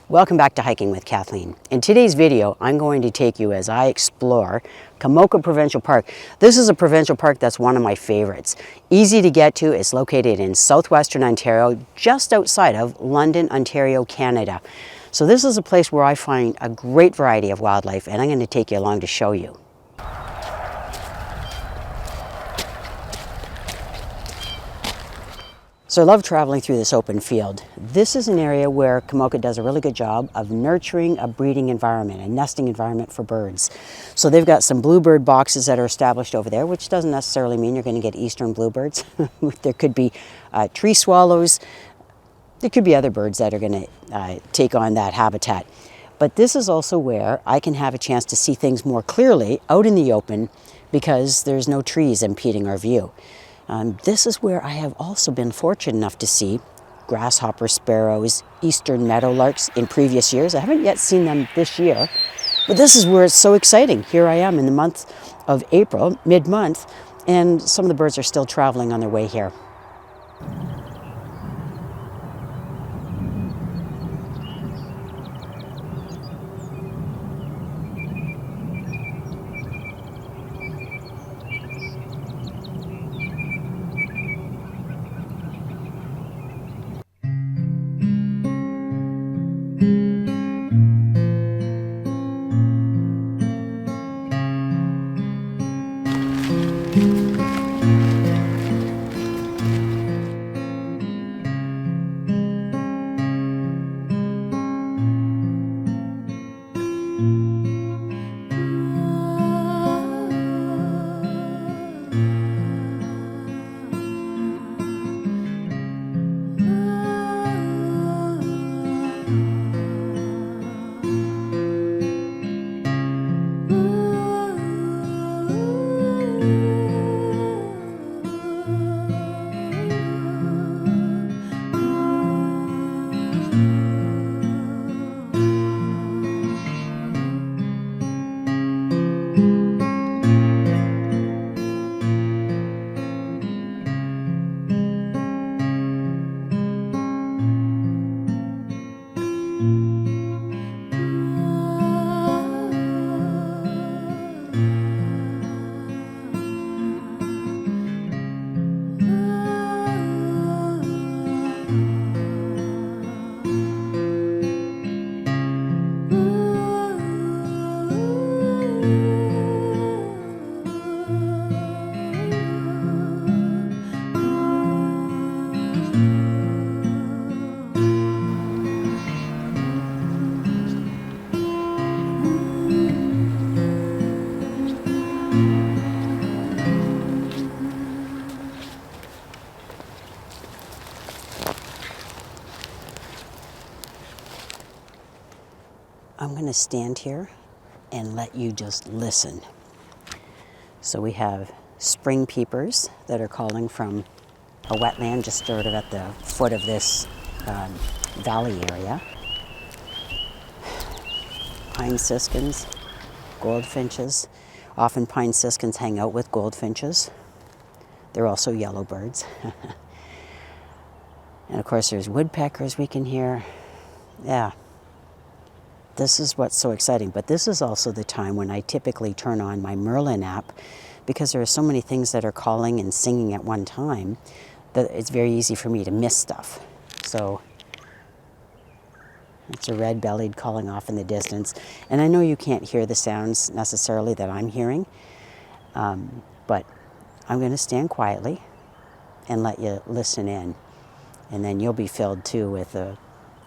Welcome back to Hiking with Kathleen. In today's video, I'm going to take you as I explore Komoka Provincial Park. This is a provincial park that's one of my favorites. Easy to get to, it's located in Southwestern Ontario, just outside of London, Ontario, Canada. So this is a place where I find a great variety of wildlife, and I'm going to take you along to show you. So I love traveling through this open field. This is an area where Komoka does a really good job of nurturing a breeding environment, a nesting environment for birds. So they've got some bluebird boxes that are established over there, which doesn't necessarily mean you're going to get eastern bluebirds. There could be tree swallows. There could be other birds that are going to take on that habitat. But this is also where I can have a chance to see things more clearly out in the open because there's no trees impeding our view. This is where I have also been fortunate enough to see grasshopper sparrows, eastern meadowlarks in previous years. I haven't yet seen them this year, but this is where it's so exciting. Here I am in the month of April, mid-month, and some of the birds are still traveling on their way here. I'm going to stand here and let you just listen. So we have spring peepers that are calling from a wetland just sort of at the foot of this valley area. Pine siskins, goldfinches. Often pine siskins hang out with goldfinches. They're also yellowbirds. And of course there's woodpeckers we can hear. Yeah. This is what's so exciting, but this is also the time when I typically turn on my Merlin app because there are so many things that are calling and singing at one time that it's very easy for me to miss stuff. So it's a red-bellied calling off in the distance. And I know you can't hear the sounds necessarily that I'm hearing, but I'm going to stand quietly and let you listen in. And then you'll be filled too with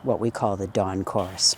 what we call the dawn chorus.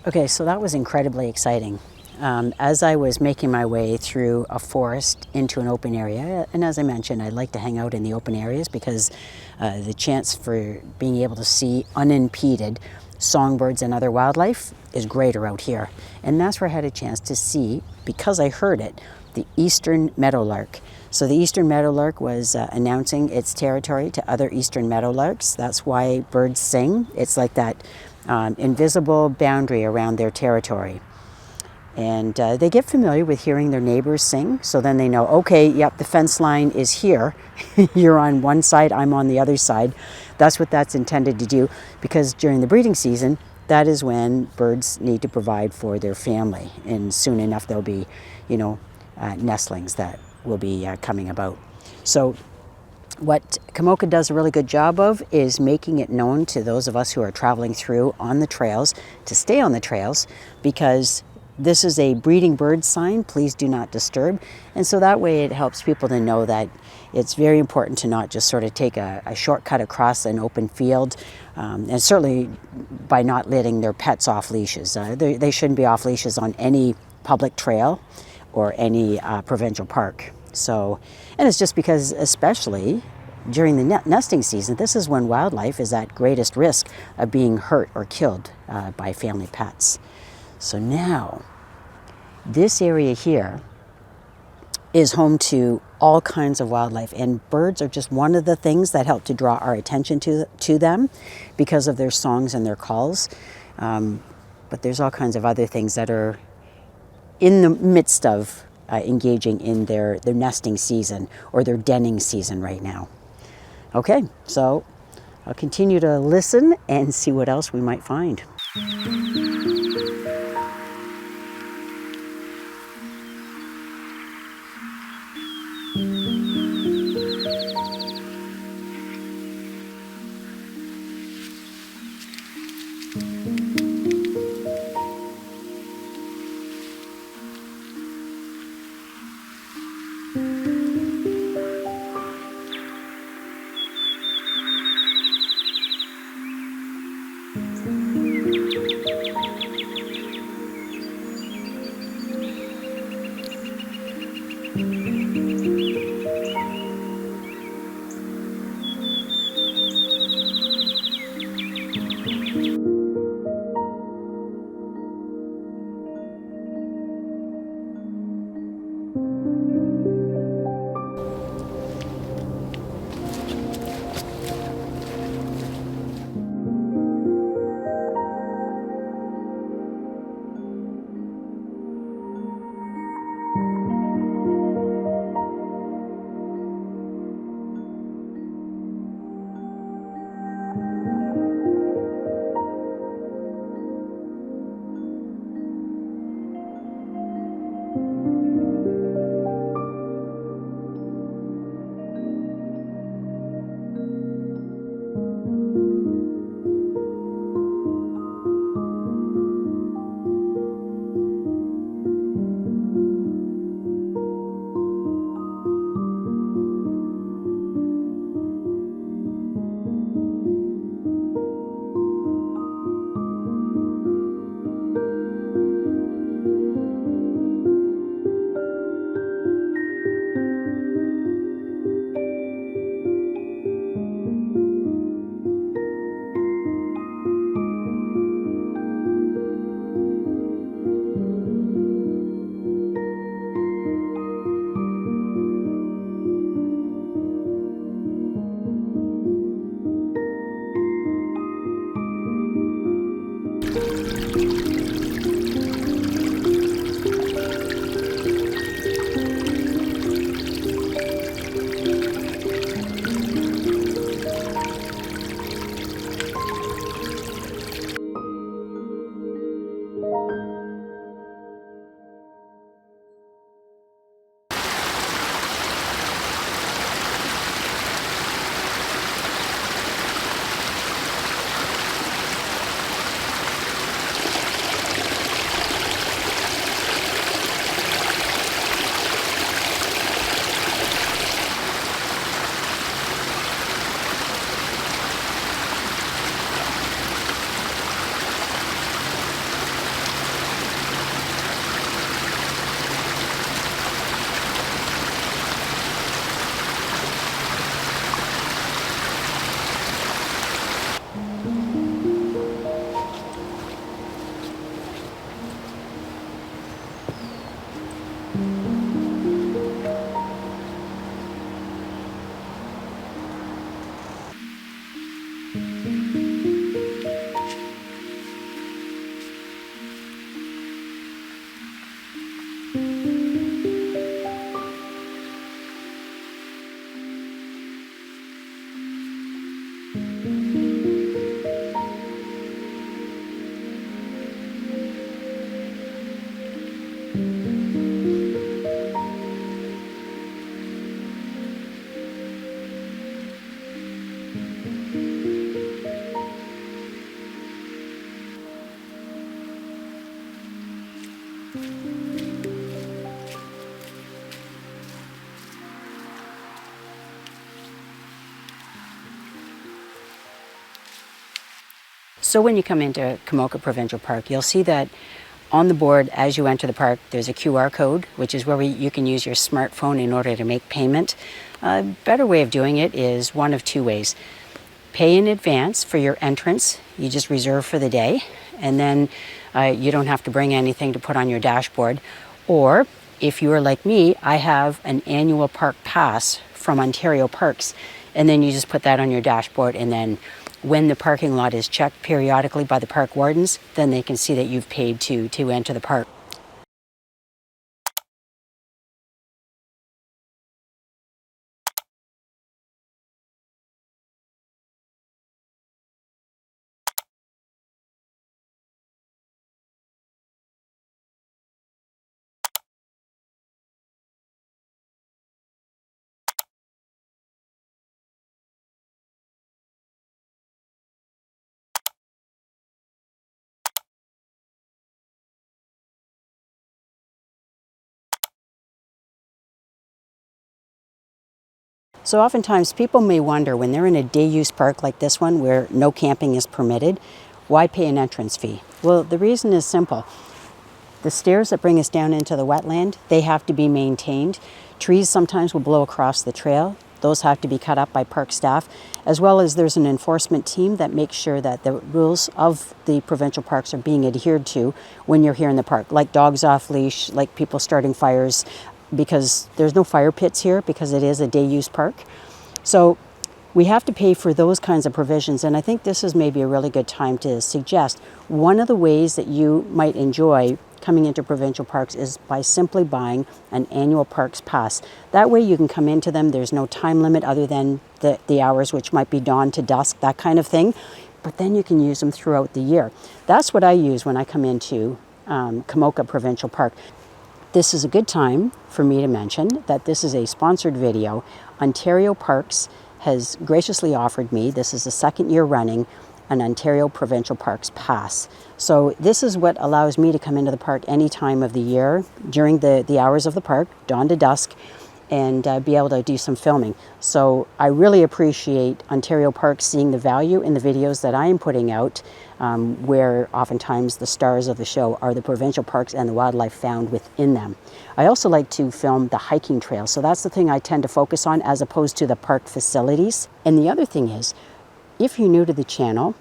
Okay, so that was incredibly exciting. As I was making my way through a forest into an open area, and as I mentioned, I like to hang out in the open areas because the chance for being able to see unimpeded songbirds and other wildlife is greater out here. And that's where I had a chance to see, because I heard it, the Eastern Meadowlark. So the Eastern Meadowlark was announcing its territory to other Eastern Meadowlarks. That's why birds sing. It's like that invisible boundary around their territory. And they get familiar with hearing their neighbors sing, so then they know, okay, yep, the fence line is here. You're on one side, I'm on the other side. That's what that's intended to do, because during the breeding season, that is when birds need to provide for their family. And soon enough, there'll be, nestlings that will be coming about. So what Komoka does a really good job of is making it known to those of us who are traveling through on the trails to stay on the trails, because this is a breeding bird sign, please do not disturb. And so that way it helps people to know that it's very important to not just sort of take a shortcut across an open field, and certainly by not letting their pets off leashes. They shouldn't be off leashes on any public trail or any provincial park. So, and it's just because, especially during the nesting season, this is when wildlife is at greatest risk of being hurt or killed by family pets. So now, this area here is home to all kinds of wildlife, and birds are just one of the things that help to draw our attention to them because of their songs and their calls. But there's all kinds of other things that are in the midst of engaging in their nesting season or their denning season right now. Okay, so I'll continue to listen and see what else we might find. So when you come into Komoka Provincial Park, you'll see that on the board as you enter the park, there's a QR code, which is where you can use your smartphone in order to make payment. A better way of doing it is one of two ways. Pay in advance for your entrance. You just reserve for the day, and then you don't have to bring anything to put on your dashboard. Or if you are like me, I have an annual park pass from Ontario Parks, and then you just put that on your dashboard, and then when the parking lot is checked periodically by the park wardens, then they can see that you've paid to enter the park. So oftentimes people may wonder when they're in a day-use park like this one where no camping is permitted, why pay an entrance fee? Well, the reason is simple. The stairs that bring us down into the wetland, they have to be maintained. Trees sometimes will blow across the trail. Those have to be cut up by park staff, as well as there's an enforcement team that makes sure that the rules of the provincial parks are being adhered to when you're here in the park, like dogs off leash, like people starting fires, because there's no fire pits here because it is a day-use park. So we have to pay for those kinds of provisions, and I think this is maybe a really good time to suggest one of the ways that you might enjoy coming into provincial parks is by simply buying an annual parks pass. That way you can come into them. There's no time limit other than the hours, which might be dawn to dusk, that kind of thing. But then you can use them throughout the year. That's what I use when I come into Komoka Provincial Park. This is a good time for me to mention that this is a sponsored video. Ontario Parks has graciously offered me, this is the second year running, an Ontario Provincial Parks Pass. So this is what allows me to come into the park any time of the year during the hours of the park, dawn to dusk, and be able to do some filming. So I really appreciate Ontario Parks seeing the value in the videos that I am putting out, where oftentimes the stars of the show are the provincial parks and the wildlife found within them. I also like to film the hiking trails, so that's the thing I tend to focus on as opposed to the park facilities. And the other thing is, if you're new to the channel,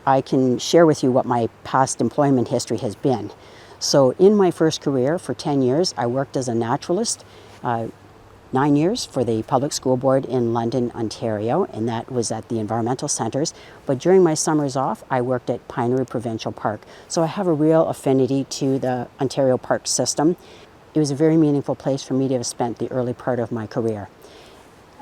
I can share with you what my past employment history has been. So in my first career for 10 years, I worked as a naturalist, 9 years for the Public School Board in London, Ontario, and that was at the environmental centres. But during my summers off, I worked at Pinery Provincial Park. So I have a real affinity to the Ontario park system. It was a very meaningful place for me to have spent the early part of my career.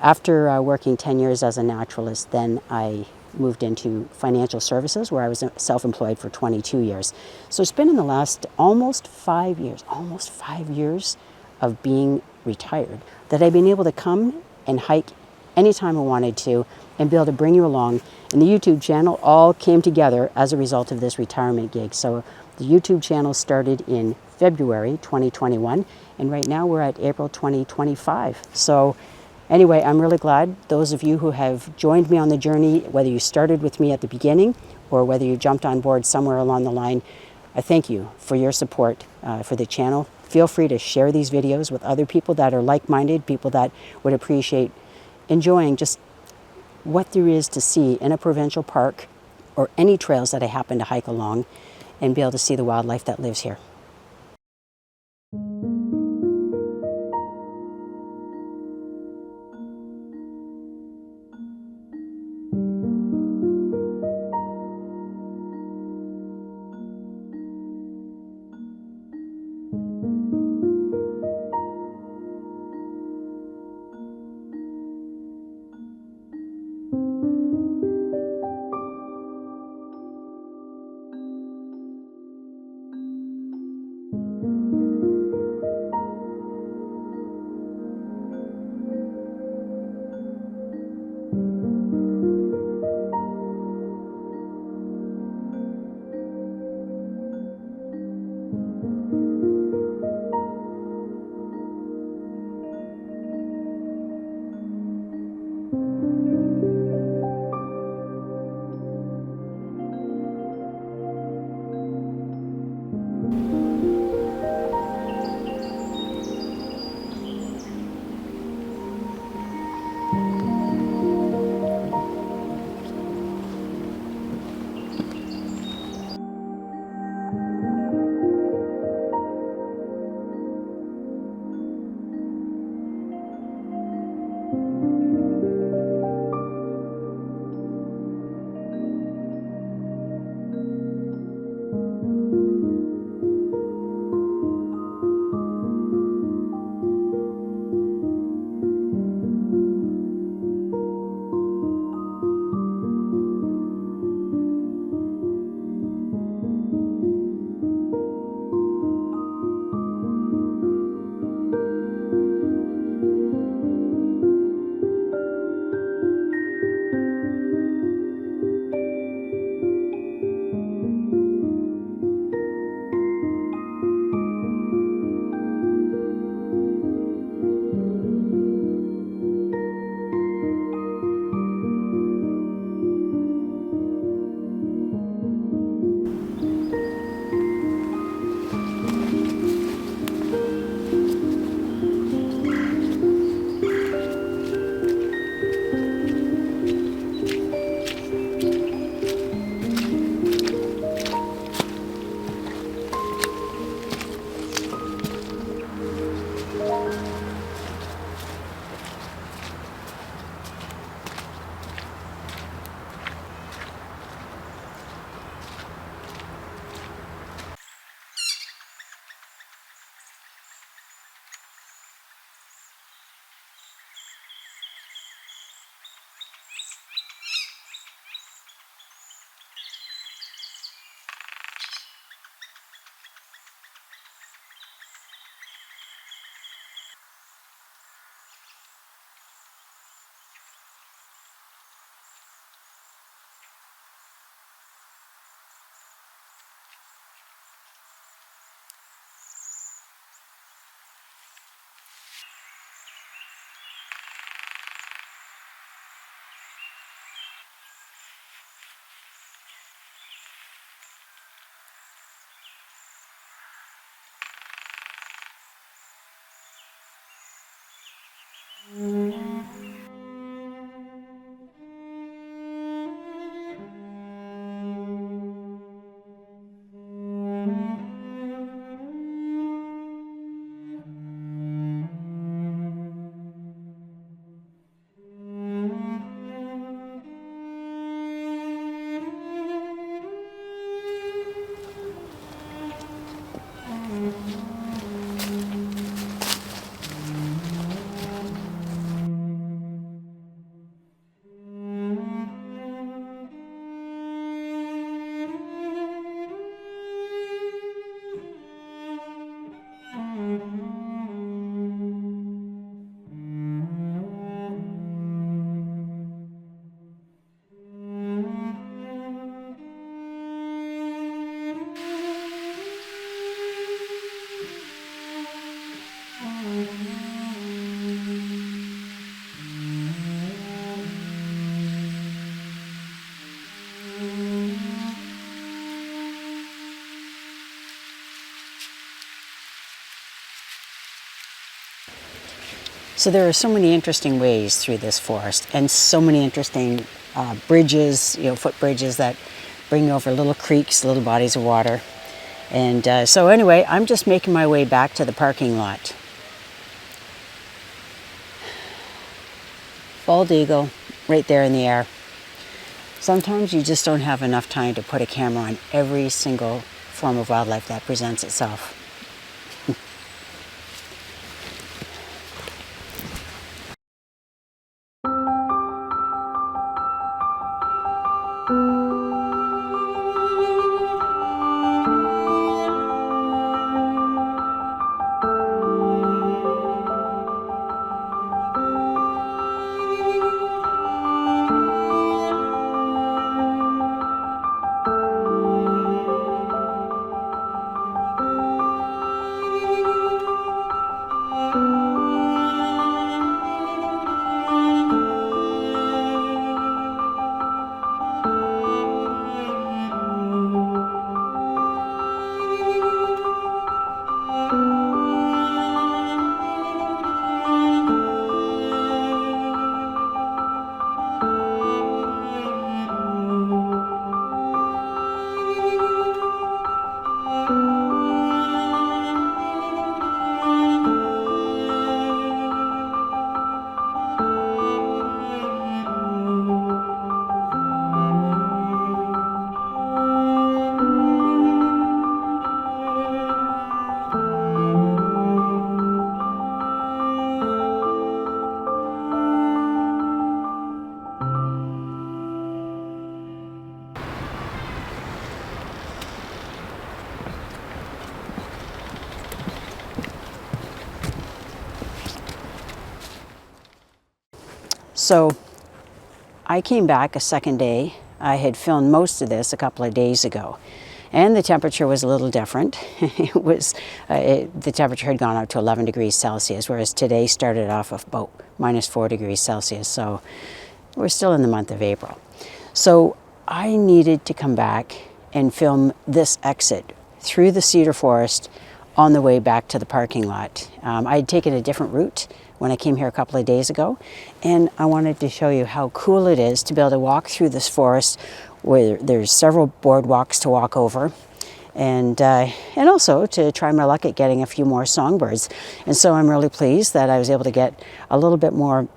After working 10 years as a naturalist, then I moved into financial services where I was self-employed for 22 years. So it's been in the last almost 5 years of being retired that I've been able to come and hike anytime I wanted to and be able to bring you along. And the YouTube channel all came together as a result of this retirement gig. So the YouTube channel started in February 2021, and right now we're at April 2025. So anyway, I'm really glad those of you who have joined me on the journey, whether you started with me at the beginning or whether you jumped on board somewhere along the line, I thank you for your support for the channel. Feel free to share these videos with other people that are like-minded, people that would appreciate enjoying just what there is to see in a provincial park or any trails that I happen to hike along and be able to see the wildlife that lives here. So there are so many interesting ways through this forest, and so many interesting bridges, footbridges that bring you over little creeks, little bodies of water. And so anyway, I'm just making my way back to the parking lot. Bald eagle, right there in the air. Sometimes you just don't have enough time to put a camera on every single form of wildlife that presents itself. So I came back a second day. I had filmed most of this a couple of days ago, and the temperature was a little different. The temperature had gone up to 11 degrees Celsius, whereas today started off of about -4 degrees Celsius. So we're still in the month of April. So I needed to come back and film this exit through the Cedar Forest on the way back to the parking lot. I had taken a different route when I came here a couple of days ago, and I wanted to show you how cool it is to be able to walk through this forest where there's several boardwalks to walk over, and also to try my luck at getting a few more songbirds. And so I'm really pleased that I was able to get a little bit more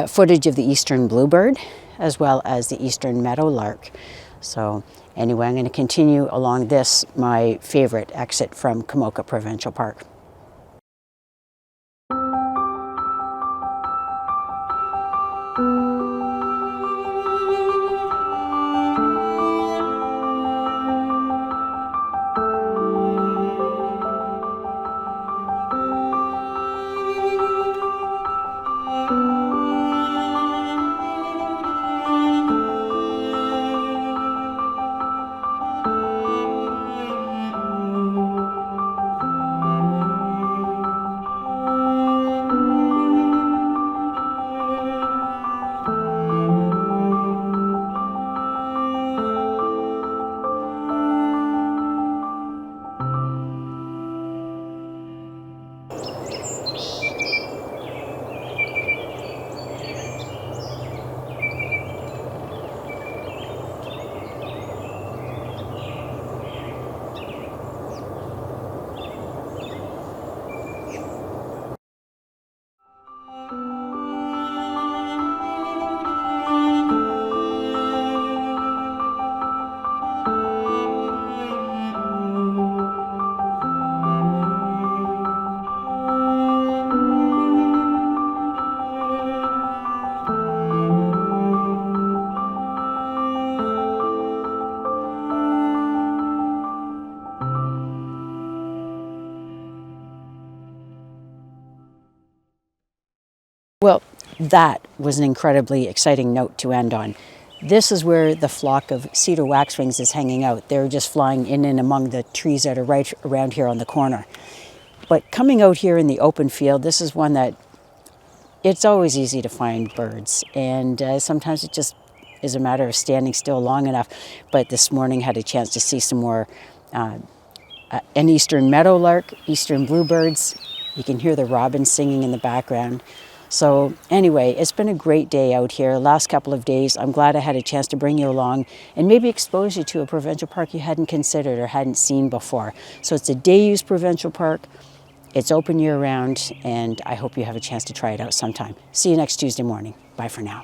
footage of the Eastern Bluebird as well as the Eastern Meadowlark. So anyway, I'm going to continue along this, my favorite exit from Komoka Provincial Park. Well, that was an incredibly exciting note to end on. This is where the flock of Cedar Waxwings is hanging out. They're just flying in and among the trees that are right around here on the corner. But coming out here in the open field, this is one that it's always easy to find birds. And sometimes it just is a matter of standing still long enough. But this morning had a chance to see some more an Eastern Meadowlark, Eastern Bluebirds. You can hear the robins singing in the background. So anyway, it's been a great day out here. Last couple of days, I'm glad I had a chance to bring you along and maybe expose you to a provincial park you hadn't considered or hadn't seen before. So it's a day-use provincial park. It's open year-round, and I hope you have a chance to try it out sometime. See you next Tuesday morning. Bye for now.